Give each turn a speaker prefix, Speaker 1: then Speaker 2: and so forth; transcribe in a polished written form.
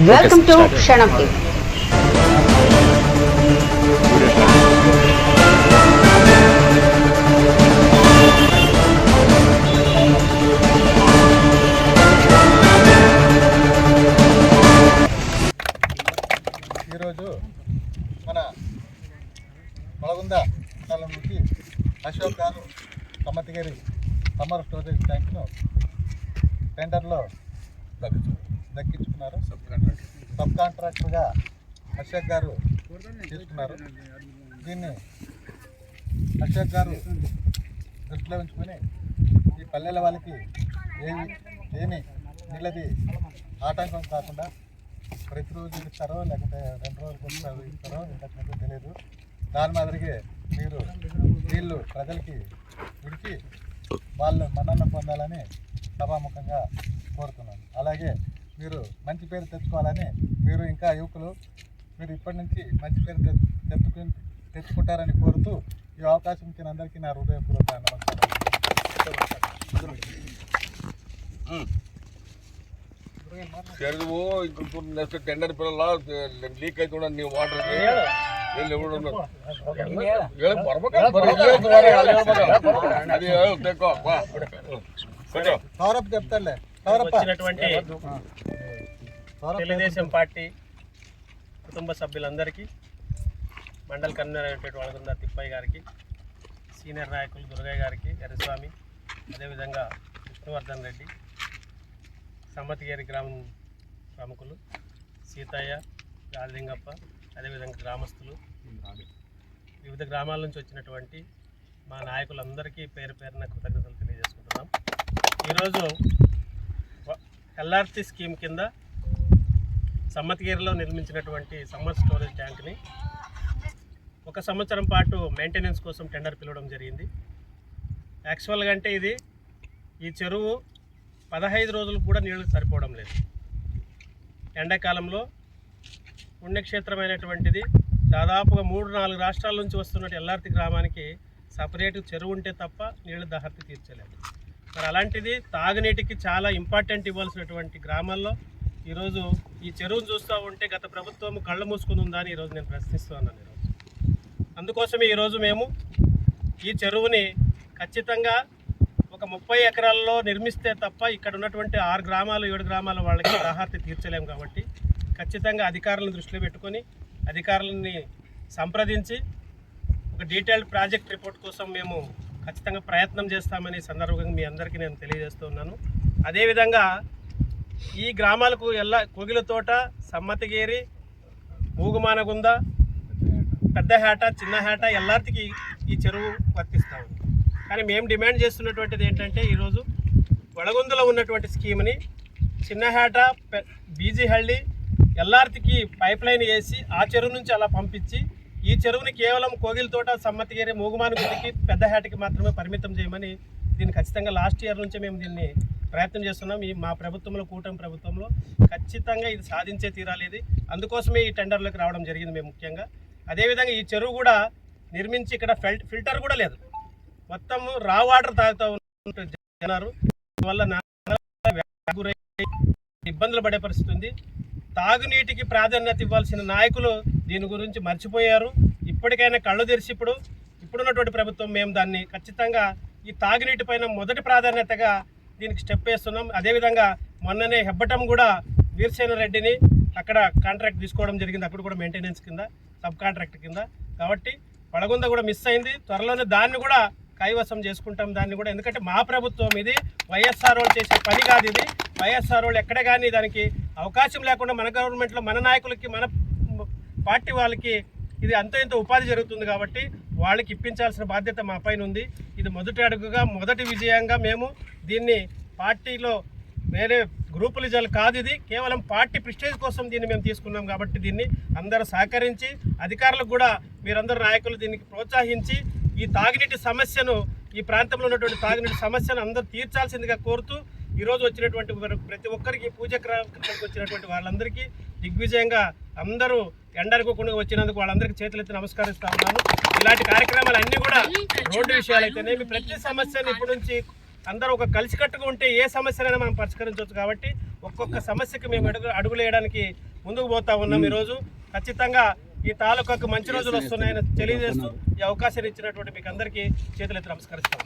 Speaker 1: Welcome to క్షణం TV.
Speaker 2: ఈరోజు మన మలగుంద స్థలం నుంచి అశోక్ గారు కమ్మతిగిరి సమ్మర్ స్టోరేజ్ ట్యాంక్ను టెండర్లో దక్కించుకున్నారు. సబ్ కాంట్రాక్టర్గా అశోక్ గారు తీసుకున్నారు. దీన్ని అశోక్ గారు దృష్టిలో ఉంచుకొని ఈ పల్లెల వాళ్ళకి ఏమి నీళ్ళది ఆటంకం కాకుండా ప్రతిరోజు ఇస్తారో లేకపోతే 2 రోజులు ఇస్తారో ఇంతకు తెలియదు. దాని మాదిరిగా మీరు నీళ్ళు ప్రజలకి విడిచి వాళ్ళు మన్నన పొందాలని సభాముఖంగా కోరుతున్నాను. అలాగే మీరు మంచి పేరు తెచ్చుకోవాలని, మీరు ఇంకా యువకులు మీరు ఇప్పటి నుంచి మంచి పేరు తెచ్చుకుంటారని కోరుతూ ఈ అవకాశం ఇచ్చిన అందరికీ నా హృదయపూర్వక నమస్కారాలు.
Speaker 3: చెరువు నెక్స్ట్ టెండర్ పిల్లల లీక్ అవుతున్నా నీ వాటర్
Speaker 2: చెప్తాలే.
Speaker 4: తెలుగుదేశం పార్టీ కుటుంబ సభ్యులందరికీ, మండల కన్వీనర్ అయినటువంటి వలగుంద తిప్పయ్య గారికి, సీనియర్ నాయకులు దుర్గయ్య గారికి, ఎర్రస్వామి, అదేవిధంగా విష్ణువర్ధన్ రెడ్డి, సమ్మతిగిరి గ్రామం ప్రముఖులు సీతయ్య, గాలిలింగప్ప, అదేవిధంగా గ్రామస్తులు, వివిధ గ్రామాల నుంచి వచ్చినటువంటి మా నాయకులందరికీ పేరు పేరున కృతజ్ఞతలు తెలియజేసుకుంటున్నాం. ఈరోజు ఎల్ఆర్టీ స్కీమ్ కింద సమ్మతిగిరిలో నిర్మించినటువంటి సమ్మర్ స్టోరేజ్ ట్యాంక్ని 1 సంవత్సరం పాటు మెయింటెనెన్స్ కోసం టెండర్ పిలవడం జరిగింది. యాక్చువల్గా అంటే ఈ చెరువు 15 రోజులకు కూడా నీళ్లు సరిపోవడం లేదు. ఎండాకాలంలో పుణ్యక్షేత్రమైనటువంటిది దాదాపుగా 3-4 రాష్ట్రాల నుంచి వస్తున్నట్టు ఎల్ఆర్టీ గ్రామానికి సపరేట్ చెరువు ఉంటే తప్ప నీళ్లు దాహర్తి తీర్చలేదు. మరి అలాంటిది తాగునీటికి చాలా ఇంపార్టెంట్ ఇవ్వాల్సినటువంటి గ్రామాల్లో ఈరోజు ఈ చెరువును చూస్తూ ఉంటే గత ప్రభుత్వం కళ్ళు మూసుకుని ఉందా అని ఈరోజు నేను ప్రశ్నిస్తూ ఉన్నాను. అందుకోసమే ఈరోజు మేము ఈ చెరువుని ఖచ్చితంగా ఒక 30 ఎకరాల్లో నిర్మిస్తే తప్ప ఇక్కడ ఉన్నటువంటి 6 గ్రామాలు 7 గ్రామాల వాళ్ళకి దాహార్తి తీర్చలేము. కాబట్టి ఖచ్చితంగా అధికారులను దృష్టిలో పెట్టుకొని అధికారులని సంప్రదించి ఒక డీటెయిల్డ్ ప్రాజెక్ట్ రిపోర్ట్ కోసం మేము ఖచ్చితంగా ప్రయత్నం చేస్తామని సందర్భంగా మీ అందరికీ నేను తెలియజేస్తున్నాను. అదేవిధంగా ఈ గ్రామాలకు కోగిలతోట, సమ్మతిగిరి, మూగుమానగుంద, పెద్దహేట, చిన్నహేట, ఎల్లార్తికి ఈ చెరువు వర్తిస్తాము. కానీ మేము డిమాండ్ చేస్తున్నటువంటిది ఏంటంటే ఈరోజు వడగుందలో ఉన్నటువంటి స్కీమ్ని చిన్నహేట, బీజీహళ్ళి, ఎల్లార్తికి పైప్ లైన్ వేసి ఆ చెరువు నుంచి అలా పంపించి ఈ చెరువుని కేవలం కోగిలతోట, సమ్మతిగిరి, మూగుమానగుందికి, పెద్దహేటకి మాత్రమే పరిమితం చేయమని దీన్ని ఖచ్చితంగా లాస్ట్ ఇయర్ నుంచే మేము దీన్ని ప్రయత్నం చేస్తున్నాం. మా ప్రభుత్వంలో, కూటమి ప్రభుత్వంలో ఖచ్చితంగా ఇది సాధించే తీరాలి. ఇది అందుకోసమే ఈ టెండర్లోకి రావడం జరిగింది మేము ముఖ్యంగా. అదేవిధంగా ఈ చెరువు కూడా నిర్మించి ఇక్కడ ఫిల్టర్ కూడా లేదు, మొత్తం రా వాటర్ తాగుతూ ఉన్నారు. దీనివల్ల ఇబ్బందులు పడే పరిస్థితి ఉంది. తాగునీటికి ప్రాధాన్యత ఇవ్వాల్సిన నాయకులు దీని గురించి మర్చిపోయారు. ఇప్పటికైనా కళ్ళు తెరిచి ఇప్పుడున్నటువంటి ప్రభుత్వం మేము దాన్ని ఖచ్చితంగా ఈ తాగునీటి పైన మొదటి ప్రాధాన్యతగా దీనికి స్టెప్ వేస్తున్నాం. అదేవిధంగా మొన్ననే హెబ్బటం కూడా వీరసేన రెడ్డిని అక్కడ కాంట్రాక్ట్ తీసుకోవడం జరిగింది, అప్పుడు కూడా మెయింటెనెన్స్ కింద, సబ్ కాంట్రాక్ట్ కింద. కాబట్టి వడగుంద కూడా మిస్ అయింది. త్వరలోనే దాన్ని కూడా కైవసం చేసుకుంటాం దాన్ని కూడా. ఎందుకంటే మా ప్రభుత్వం ఇది, వైఎస్ఆర్ వాళ్ళు చేసే పని కాదు ఇది. వైఎస్ఆర్ వాళ్ళు ఎక్కడ కానీ దానికి అవకాశం లేకుండా మన గవర్నమెంట్లో మన నాయకులకి, మన పార్టీ వాళ్ళకి ఇది అంత ఇంత ఉపాధి జరుగుతుంది. కాబట్టి వాళ్ళకి ఇప్పించాల్సిన బాధ్యత మా పైన ఉంది. ఇది మొదటి అడుగుగా, మొదటి విజయంగా మేము దీన్ని పార్టీలో వేరే గ్రూపులిజాలు కాదు, ఇది కేవలం పార్టీ ప్రెస్టేజ్ కోసం దీన్ని మేము తీసుకున్నాం. కాబట్టి దీన్ని అందరూ సహకరించి, అధికారులకు కూడా మీరందరూ నాయకులు దీనికి ప్రోత్సహించి ఈ తాగునీటి సమస్యను, ఈ ప్రాంతంలో ఉన్నటువంటి తాగునీటి సమస్యను అందరూ తీర్చాల్సిందిగా కోరుతూ ఈరోజు వచ్చినటువంటి ప్రతి ఒక్కరికి, పూజకి వచ్చినటువంటి వాళ్ళందరికీ దిగ్విజయంగా అందరూ ఎండనుకోకుండా వచ్చినందుకు వాళ్ళందరికీ చేతులెత్తి నమస్కరిస్తా ఉన్నాను. ఇలాంటి కార్యక్రమాలు అన్నీ కూడా రోడ్డు విషయాలు అయితేనేమి ప్రతి సమస్యను ఇప్పటి నుంచి అందరూ ఒక కలిసికట్టుగా ఉంటే ఏ సమస్యనైనా మనం పరిష్కరించవచ్చు. కాబట్టి ఒక్కొక్క సమస్యకి మేము అడుగులు వేయడానికి ముందుకు పోతా ఉన్నాం. ఈరోజు ఖచ్చితంగా ఈ తాలూకాకు మంచి రోజులు వస్తున్నాయని తెలియజేస్తూ ఈ అవకాశాన్ని ఇచ్చినటువంటి మీకు అందరికీ చేతులెత్తి నమస్కరిస్తాం.